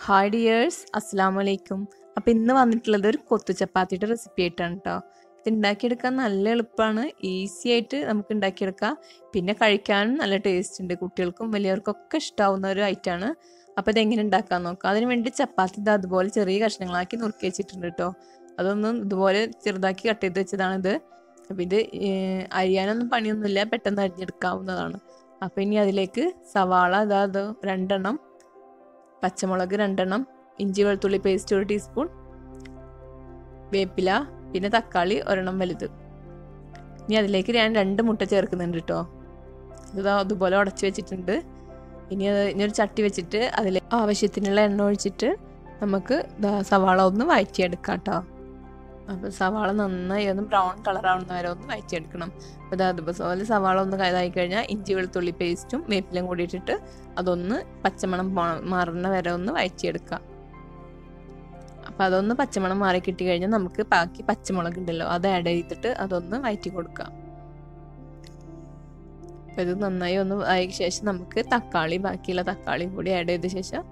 Hi dears, അസ്സാം വലൈക്കും. അപ്പോൾ ഇന്ന് വന്നിട്ടുള്ളത് ഒരു കൊത്തു ചപ്പാത്തിയുടെ റെസിപ്പി ആയിട്ടാണ് കേട്ടോ. ഇത് ഉണ്ടാക്കിയെടുക്കാൻ നല്ല എളുപ്പമാണ്, ഈസി ആയിട്ട് നമുക്ക് ഉണ്ടാക്കിയെടുക്കാം. പിന്നെ കഴിക്കാനും നല്ല ടേസ്റ്റ് ഉണ്ട്, കുട്ടികൾക്കും വലിയവർക്കൊക്കെ ഇഷ്ടമാവുന്ന ഒരു ഐറ്റമാണ്. അപ്പോൾ ഇതെങ്ങനെ ഉണ്ടാക്കാൻ നോക്കാം. അതിന് വേണ്ടി ചപ്പാത്തി ഇത് അതുപോലെ ചെറിയ കഷ്ണങ്ങളാക്കി നുറുക്കി വെച്ചിട്ടുണ്ട് കേട്ടോ. അതൊന്നും ഇതുപോലെ ചെറുതാക്കി കട്ട് ചെയ്ത് വെച്ചതാണിത്. അപ്പോൾ ഇത് അരിയാനൊന്നും പണിയൊന്നുമില്ല, പെട്ടെന്ന് അരിഞ്ഞെടുക്കാവുന്നതാണ്. അപ്പോൾ ഇനി അതിലേക്ക് സവാള അതായത് 2 എണ്ണം, പച്ചമുളക് 2 എണ്ണം, ഇഞ്ചി വെളുത്തുള്ളി പേസ്റ്റ് 1 ടീസ്പൂൺ, വേപ്പില, പിന്നെ തക്കാളി 1 എണ്ണം വലുത്. ഇനി അതിലേക്ക് ഞാൻ 2 മുട്ട ചേർക്കുന്നുണ്ട് കേട്ടോ. ഇത് അതുപോലെ ഉടച്ച് വെച്ചിട്ടുണ്ട്. ഇനി ഒരു ചട്ടി വെച്ചിട്ട് അതിൽ ആവശ്യത്തിനുള്ള എണ്ണ ഒഴിച്ചിട്ട് നമുക്ക് സവാള ഒന്ന് വഴറ്റിയെടുക്കാം കേട്ടോ. അപ്പോൾ സവാള നന്നായി ഒന്ന് ബ്രൗൺ കളറാവുന്ന വരെ ഒന്ന് വഴറ്റിയെടുക്കണം. അപ്പോൾ അതുപോലെ സവാള ഒന്ന് ഇതായി കഴിഞ്ഞാൽ ഇഞ്ചി വെളുത്തുള്ളി പേസ്റ്റും വേപ്പിലും കൂടി ഇട്ടിട്ട് അതൊന്ന് പച്ചമണം മാറുന്ന വരെ ഒന്ന് വഴറ്റിയെടുക്കാം. അപ്പോൾ അതൊന്ന് പച്ചമണം മാറി കിട്ടി കഴിഞ്ഞാൽ നമുക്ക് ബാക്കി പച്ചമുളക് ഉണ്ടല്ലോ അത് ആഡ് ചെയ്തിട്ട് അതൊന്ന് വഴറ്റി കൊടുക്കാം. അപ്പോൾ ഇത് നന്നായി ഒന്ന് ആയ ശേഷം നമുക്ക് ബാക്കിയുള്ള തക്കാളി കൂടി ആഡ് ചെയ്ത ശേഷം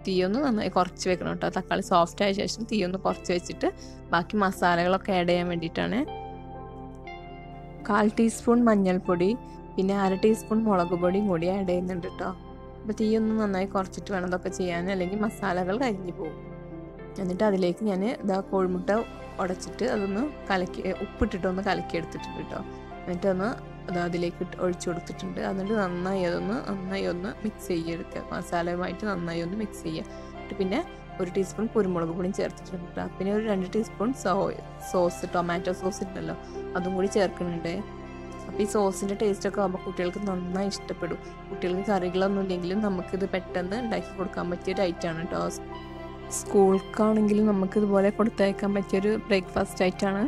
തീയൊന്ന് നന്നായി കുറച്ച് വെക്കണം കേട്ടോ. തക്കാളി സോഫ്റ്റ് ആയ ശേഷം തീയൊന്ന് കുറച്ച് വെച്ചിട്ട് ബാക്കി മസാലകളൊക്കെ ആഡ് ചെയ്യാൻ വേണ്ടിയിട്ടാണ്. 1/4 ടീസ്പൂൺ മഞ്ഞൾപ്പൊടി, പിന്നെ 1/2 ടീസ്പൂൺ മുളക് പൊടിയും കൂടി ആഡ് ചെയ്യുന്നുണ്ട് കേട്ടോ. അപ്പോൾ തീയൊന്ന് നന്നായി കുറച്ചിട്ട് വേണം ഇതൊക്കെ ചെയ്യാൻ, അല്ലെങ്കിൽ മസാലകൾ കരിഞ്ഞു പോകും. എന്നിട്ട് അതിലേക്ക് ഞാൻ കോഴിമുട്ട ഉടച്ചിട്ട് അതൊന്ന് ഉപ്പിട്ടിട്ടൊന്ന് കലക്കി എടുത്തിട്ടുണ്ട് കേട്ടോ. എന്നിട്ടൊന്ന് അതിലേക്ക് ഒഴിച്ചു കൊടുത്തിട്ടുണ്ട്. എന്നിട്ട് നന്നായി ഒന്ന് മിക്സ് ചെയ്തെടുക്കുക. മസാലയുമായിട്ട് നന്നായി ഒന്ന് മിക്സ് ചെയ്യുക. എന്നിട്ട് പിന്നെ 1 ടീസ്പൂൺ കുരുമുളക് പൊടിയും ചേർത്തിട്ടുണ്ട്. പിന്നെ ഒരു 2 ടീസ്പൂൺ സോസ്, ടൊമാറ്റോ സോസ് ഉണ്ടല്ലോ അതും കൂടി ചേർക്കുന്നുണ്ട്. അപ്പോൾ ഈ സോസിൻ്റെ ടേസ്റ്റൊക്കെ ആകുമ്പോൾ കുട്ടികൾക്ക് നന്നായി ഇഷ്ടപ്പെടും. കുട്ടികൾക്ക് കറികളൊന്നും ഇല്ലെങ്കിലും നമുക്കിത് പെട്ടെന്ന് ഉണ്ടാക്കി കൊടുക്കാൻ പറ്റിയൊരു ഐറ്റമാണ് കേട്ടോ. സ്കൂൾക്കാണെങ്കിലും നമുക്കിതുപോലെ കൊടുത്തയക്കാൻ പറ്റിയൊരു ബ്രേക്ക്ഫാസ്റ്റ് ആയിട്ടാണ്.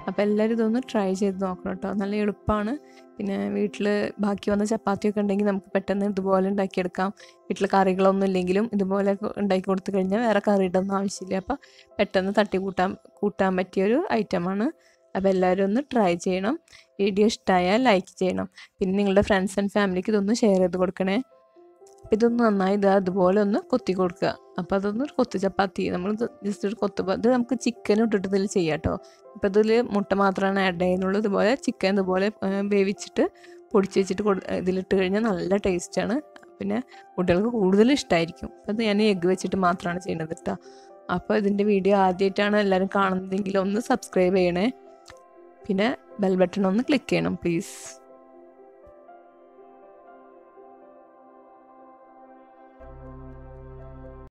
അപ്പോൾ എല്ലാവരും ഇതൊന്ന് ട്രൈ ചെയ്ത് നോക്കണം കേട്ടോ. നല്ല എളുപ്പമാണ്. പിന്നെ വീട്ടിൽ ബാക്കി വന്ന ചപ്പാത്തിയൊക്കെ ഉണ്ടെങ്കിൽ നമുക്ക് പെട്ടെന്ന് ഇതുപോലെ ഉണ്ടാക്കിയെടുക്കാം. വീട്ടിൽ കറികളൊന്നും ഇല്ലെങ്കിലും ഇതുപോലെ ഉണ്ടാക്കി കൊടുത്തു കഴിഞ്ഞാൽ വേറെ കറിയുടെ ഒന്നും ആവശ്യമില്ല. അപ്പോൾ പെട്ടെന്ന് കൂട്ടാൻ പറ്റിയൊരു ഐറ്റമാണ്. അപ്പോൾ എല്ലാവരും ഒന്ന് ട്രൈ ചെയ്യണം. വീഡിയോ ഇഷ്ടമായാൽ ലൈക്ക് ചെയ്യണം. പിന്നെ നിങ്ങളുടെ ഫ്രണ്ട്സ് ആൻഡ് ഫാമിലിക്ക് ഇതൊന്ന് ഷെയർ ചെയ്ത് കൊടുക്കണേ. അപ്പോൾ ഇതൊന്ന് നന്നായി അതുപോലെ ഒന്ന് കൊത്തി കൊടുക്കുക. അപ്പോൾ അതൊന്ന് കൊത്തു ചപ്പാത്തി നമ്മൾ ജസ്റ്റ് ഒരു ഇത് നമുക്ക് ചിക്കൻ ഇട്ടിട്ട് ഇതിൽ ചെയ്യാം കേട്ടോ. അപ്പോൾ ഇതിൽ മുട്ട മാത്രമാണ് ആഡ് ചെയ്യുന്നുള്ളൂ. ഇതുപോലെ ചിക്കൻ ഇതുപോലെ വേവിച്ചിട്ട് പൊടിച്ച് വെച്ചിട്ട് ഇതിലിട്ട് കഴിഞ്ഞാൽ നല്ല ടേസ്റ്റാണ്. പിന്നെ കുട്ടികൾക്ക് കൂടുതൽ ഇഷ്ടമായിരിക്കും. അപ്പോൾ ഞാൻ എഗ്ഗ് വെച്ചിട്ട് മാത്രമാണ് ചെയ്യുന്നത് കേട്ടോ. അപ്പോൾ ഇതിൻ്റെ വീഡിയോ ആദ്യമായിട്ടാണ് എല്ലാവരും കാണുന്നതെങ്കിൽ ഒന്ന് സബ്സ്ക്രൈബ് ചെയ്യണേ. പിന്നെ ബെൽ ബട്ടൺ ഒന്ന് ക്ലിക്ക് ചെയ്യണം പ്ലീസ്.